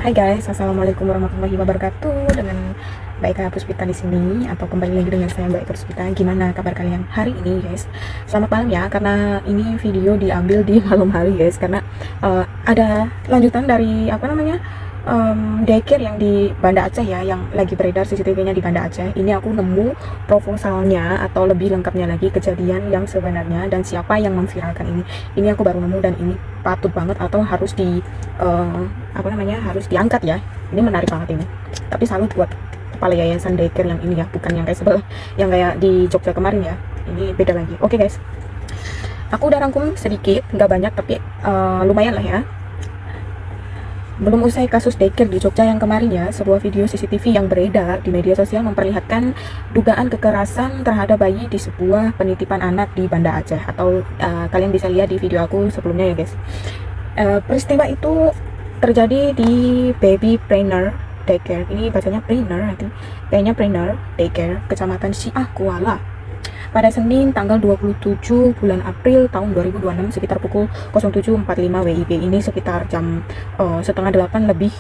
Hai guys, assalamualaikum warahmatullahi wabarakatuh. Dengan Mbak Eka Puspita di sini, atau kembali lagi dengan saya Mbak Eka Puspita. Gimana kabar kalian hari ini guys? Selamat malam ya, karena ini video diambil di malam hari guys, karena ada lanjutan dari daycare yang di Banda Aceh ya, yang lagi beredar CCTV-nya di Banda Aceh. Ini aku nemu proposalnya atau lebih lengkapnya lagi kejadian yang sebenarnya dan siapa yang memviralkan ini. Ini aku baru nemu dan ini patut banget atau harus harus diangkat ya. Ini menarik banget ini. Tapi salut buat kepala yayasan daycare yang ini ya, bukan yang kayak sebelah yang kayak di Jogja kemarin ya. Ini beda lagi. Oke guys, aku udah rangkum sedikit, nggak banyak tapi lumayan lah ya. Belum usai kasus daycare di Jogja yang kemarin ya, sebuah video CCTV yang beredar di media sosial memperlihatkan dugaan kekerasan terhadap bayi di sebuah penitipan anak di Banda Aceh, atau kalian bisa lihat di video aku sebelumnya ya guys. Peristiwa itu terjadi di Baby Brainer Daycare. Ini bacanya Brainer, nanti kayaknya Brainer Daycare, Kecamatan Syiah Kuala, pada Senin tanggal 27 bulan April tahun 2026 sekitar pukul 07.45 WIB. Ini sekitar jam setengah 8 lebih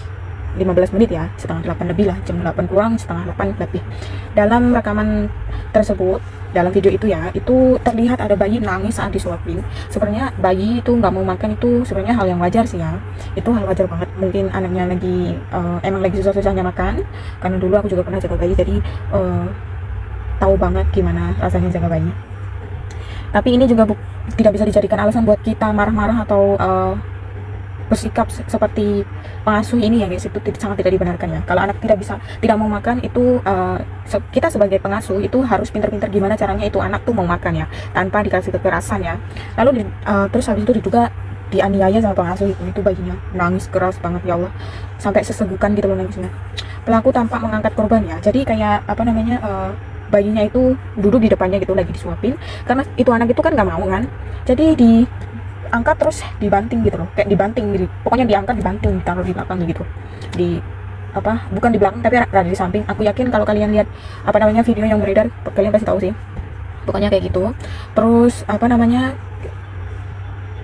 15 menit ya, setengah 8 lebih lah, jam 8 kurang setengah 8 lebih. Dalam rekaman tersebut, dalam video itu ya, itu terlihat ada bayi nangis saat disuapin. Sebenarnya bayi itu nggak mau makan itu sebenarnya hal yang wajar sih ya, itu hal wajar banget. Mungkin anaknya lagi emang lagi susah-susahnya makan, karena dulu aku juga pernah jaga bayi, jadi tahu banget gimana rasanya jaga bayi. Tapi ini juga tidak bisa dijadikan alasan buat kita marah-marah atau bersikap seperti pengasuh ini ya guys. Itu sangat tidak dibenarkan ya. Kalau anak tidak mau makan itu kita sebagai pengasuh itu harus pintar-pintar gimana caranya itu anak tuh mau makan ya, tanpa dikasih kekerasan ya. Lalu terus habis itu juga dianiaya sama pengasuh itu bayinya nangis keras banget ya Allah, sampai sesegukan gitu loh nangisnya. Pelaku tampak mengangkat korban ya, jadi kayak bayinya itu duduk di depannya gitu lagi disuapin, karena itu anak itu kan nggak mau kan, jadi diangkat terus dibanting gitu loh, kayak dibanting gitu, pokoknya diangkat dibanting ditaruh di belakang gitu, bukan di belakang tapi ada di samping. Aku yakin kalau kalian lihat video yang beredar, kalian pasti tahu sih, pokoknya kayak gitu. Terus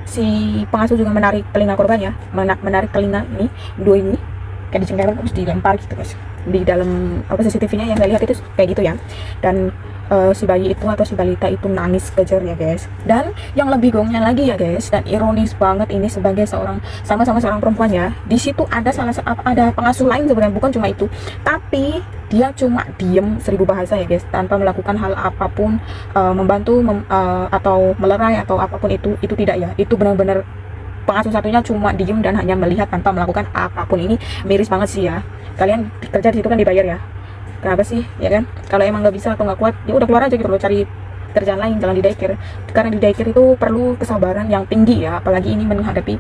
si pengasuh juga menarik telinga korban ya, menarik telinga ini dua ini, kayak dicengkeram terus dilempar gitu guys. Di dalam CCTV-nya yang saya lihat itu kayak gitu ya. Dan si bayi itu atau si balita itu nangis kejer ya guys. Dan yang lebih gongnya lagi ya guys, dan ironis banget ini, sebagai sama-sama seorang perempuan ya, di situ ada ada pengasuh lain sebenarnya, bukan cuma itu, tapi dia cuma diem 1000 bahasa ya guys, tanpa melakukan hal apapun, membantu atau melerai atau apapun itu tidak ya. Itu benar-benar pengasuh satunya cuma diem dan hanya melihat tanpa melakukan apapun. Ini miris banget sih ya. Kalian kerja di situ kan dibayar ya, kenapa sih ya kan? Kalau emang nggak bisa atau nggak kuat, ya udah keluar aja gitu loh, cari kerjaan lain, jangan di daycare. Karena di daycare itu perlu kesabaran yang tinggi ya, apalagi ini menghadapi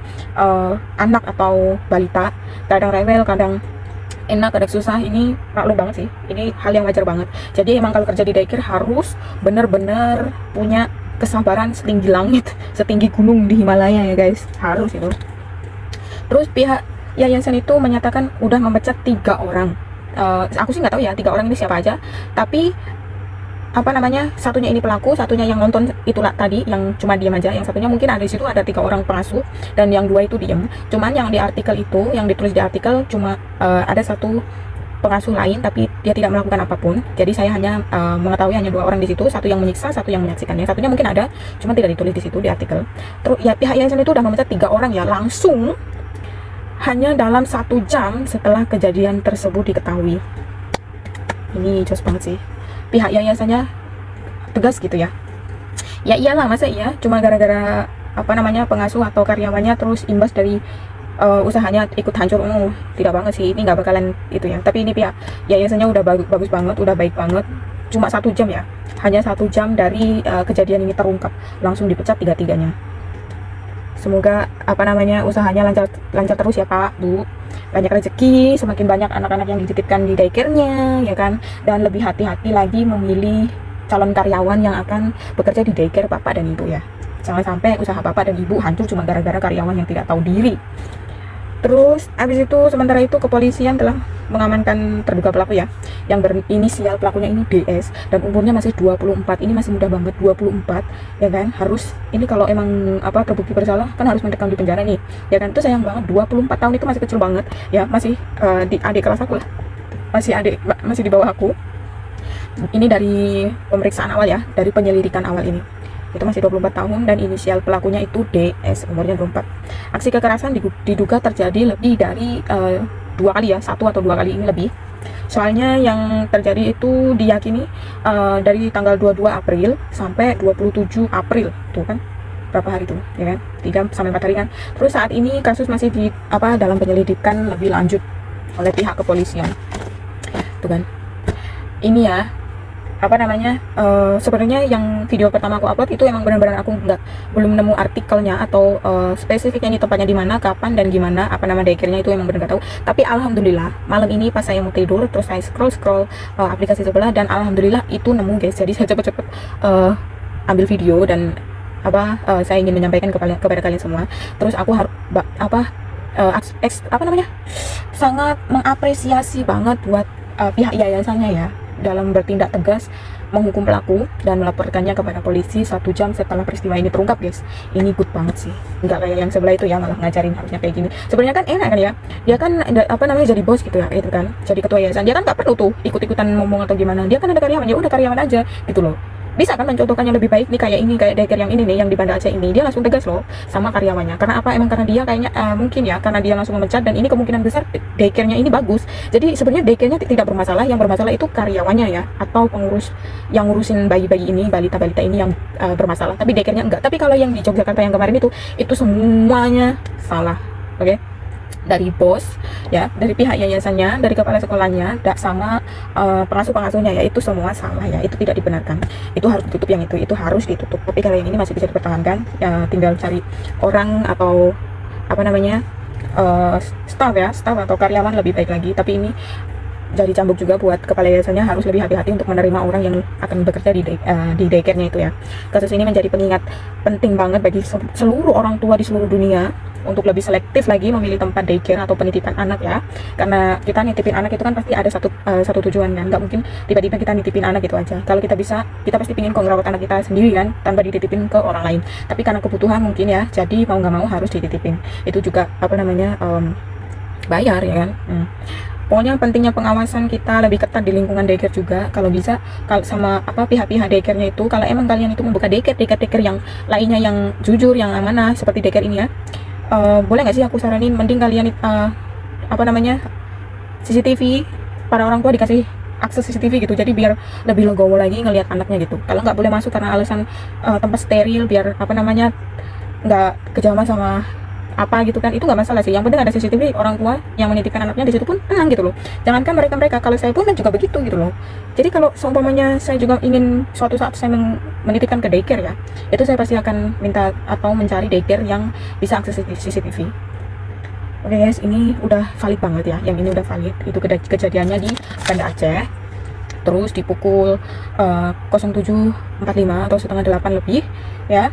anak atau balita, kadang rewel, kadang enak, kadang susah. Ini maklum banget sih, ini hal yang wajar banget. Jadi emang kalau kerja di daycare harus bener-bener punya kesabaran setinggi langit, setinggi gunung di Himalaya ya guys, harus itu. Terus pihak yayasan itu menyatakan udah memecat 3 orang. Aku sih nggak tahu ya 3 orang ini siapa aja, tapi satunya ini pelaku, satunya yang nonton itulah tadi yang cuma diam aja, yang satunya mungkin ada di situ ada 3 orang pengasuh dan yang 2 itu diam. Cuman yang di artikel itu, yang ditulis di artikel cuma ada 1 pengasuh lain, tapi dia tidak melakukan apapun. Jadi saya hanya mengetahui hanya 2 orang di situ, satu yang menyiksa, satu yang menyaksikan. Yang satunya mungkin ada, cuma tidak ditulis di situ di artikel. Terus ya pihak yayasan itu udah memecat 3 orang ya, langsung hanya dalam 1 jam setelah kejadian tersebut diketahui. Ini jos banget sih, pihak yayasannya tegas gitu ya. Ya iyalah, masa iya cuma gara-gara pengasuh atau karyawannya terus imbas dari usahanya ikut hancur. Tidak banget sih, ini nggak bakalan itu ya. Tapi ini pihak yayasannya udah bagus banget, udah baik banget. Cuma 1 jam ya, hanya 1 jam dari kejadian ini terungkap, langsung dipecat 3-tiganya. Semoga usahanya lancar terus ya Pak, Bu. Banyak rezeki, semakin banyak anak-anak yang dititipkan di daycare-nya ya kan. Dan lebih hati-hati lagi memilih calon karyawan yang akan bekerja di daycare Bapak dan Ibu ya. Jangan sampai usaha Bapak dan Ibu hancur cuma gara-gara karyawan yang tidak tahu diri. Terus habis itu, sementara itu kepolisian telah mengamankan terduga pelaku ya, yang berinisial pelakunya ini DS dan umurnya masih 24. Ini masih muda banget, 24 ya kan. Harus ini kalau emang terbukti bersalah kan harus mendekam di penjara nih ya kan. Itu sayang banget, 24 tahun itu masih kecil banget ya, masih di adik kelas aku lah, masih di bawah aku. Ini dari pemeriksaan awal ya, dari penyelidikan awal ini itu masih 24 tahun dan inisial pelakunya itu DS, umurnya 24. Aksi kekerasan diduga terjadi lebih dari 2 kali ya, 1 atau 2 kali ini lebih. Soalnya yang terjadi itu diyakini dari tanggal 22 April sampai 27 April tuh kan, berapa hari tuh ya kan, 3 sampai 4 hari kan. Terus saat ini kasus masih dalam penyelidikan lebih lanjut oleh pihak kepolisian tuh kan. Ini ya sebenarnya yang video pertama aku upload itu emang benar-benar aku belum nemu artikelnya atau spesifiknya ini tempatnya di mana, kapan dan gimana, daycare-nya itu emang benar nggak tahu. Tapi alhamdulillah malam ini pas saya mau tidur terus saya scroll aplikasi sebelah dan alhamdulillah itu nemu guys. Jadi saya cepet ambil video dan saya ingin menyampaikan kepada kalian semua. Terus aku harus sangat mengapresiasi banget buat pihak yayasannya ya, dalam bertindak tegas menghukum pelaku dan melaporkannya kepada polisi 1 jam setelah peristiwa ini terungkap guys. Ini good banget sih, nggak kayak yang sebelah itu ya malah ngajarin harusnya kayak gini. Sebenarnya kan enak kan ya, dia kan jadi bos gitu ya, itu kan jadi ketua yayasan, dia kan nggak perlu tuh ikut-ikutan ngomong atau gimana. Dia kan ada karyawan, ya udah karyawan aja gitu loh. Bisa kan mencontohkan yang lebih baik nih, kayak daycare yang ini nih, yang di Banda Aceh ini. Dia langsung tegas loh sama karyawannya. Karena apa? Emang karena dia kayaknya mungkin ya, karena dia langsung memecat dan ini kemungkinan besar daycare-nya ini bagus. Jadi sebenarnya daycare-nya tidak bermasalah, yang bermasalah itu karyawannya ya, atau pengurus yang ngurusin bayi-bayi ini, balita-balita ini yang bermasalah. Tapi daycare-nya enggak. Tapi kalau yang di Yogyakarta yang kemarin itu semuanya salah. Oke? Dari bos ya, dari pihak yayasannya, dari kepala sekolahnya, sama pengasuh-pengasuhnya ya, itu semua salah ya, itu tidak dibenarkan, itu harus ditutup, yang itu harus ditutup. Tapi kalau yang ini masih bisa dipertahankan ya, tinggal cari orang atau staff atau karyawan lebih baik lagi. Tapi ini jadi cambuk juga buat kepala yayasannya, harus lebih hati-hati untuk menerima orang yang akan bekerja di daycare-nya itu ya. Kasus ini menjadi pengingat penting banget bagi seluruh orang tua di seluruh dunia untuk lebih selektif lagi memilih tempat daycare atau penitipan anak ya. Karena kita nitipin anak itu kan pasti ada satu tujuan kan, nggak mungkin tiba-tiba kita nitipin anak gitu aja. Kalau kita bisa, kita pasti pingin ngerawat anak kita sendiri kan, tanpa dititipin ke orang lain. Tapi karena kebutuhan mungkin ya, jadi mau nggak mau harus dititipin. Itu juga bayar ya kan. Pokoknya pentingnya pengawasan kita lebih ketat di lingkungan daycare juga. Kalau bisa, kalau sama pihak-pihak daycare-nya itu, kalau emang kalian itu membuka daycare yang lainnya yang jujur, yang amanah seperti daycare ini ya, boleh nggak sih aku saranin mending kalian CCTV, para orang tua dikasih akses CCTV gitu, jadi biar lebih legowo lagi ngelihat anaknya gitu. Kalau nggak boleh masuk karena alasan tempat steril, biar nggak kejama sama gitu kan, itu nggak masalah sih. Yang penting ada CCTV, orang tua yang menitipkan anaknya di situ pun tenang gitu loh. Jangankan mereka, kalau saya pun kan juga begitu gitu loh. Jadi kalau seumpamanya saya juga ingin suatu saat saya menitipkan ke daycare ya, itu saya pasti akan minta atau mencari daycare yang bisa akses CCTV. Oke guys, ini udah valid banget ya, yang ini udah valid. Itu kejadiannya di Banda Aceh, terus di pukul 07.45 atau setengah 8 lebih ya,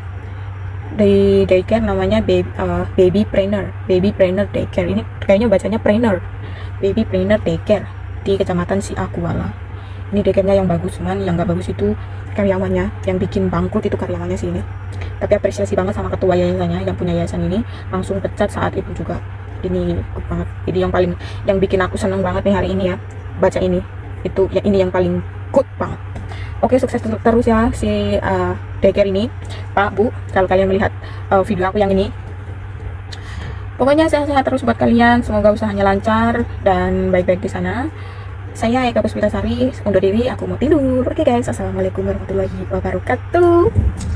di daycare namanya Baby Trainer Daycare. Ini kayaknya bacanya Trainer, Baby Trainer Daycare di Kecamatan Siakuala. Ini daycare-nya yang bagus, cuman yang nggak bagus itu karyawannya. Yang bikin bangkrut itu karyawannya sih ini. Tapi apresiasi banget sama ketua yayasannya yang punya yayasan ini, langsung pecat saat itu juga. Ini good banget. Jadi yang bikin aku seneng banget nih hari ini ya, baca ini itu ya, ini yang paling good banget. Oke, sukses terus ya si daycare ini, Pak, Bu, kalau kalian melihat video aku yang ini. Pokoknya sehat-sehat terus buat kalian, semoga usahanya lancar dan baik-baik di sana. Saya Eka Puspitasari undur diri, aku mau tidur. Oke guys, assalamualaikum warahmatullahi wabarakatuh.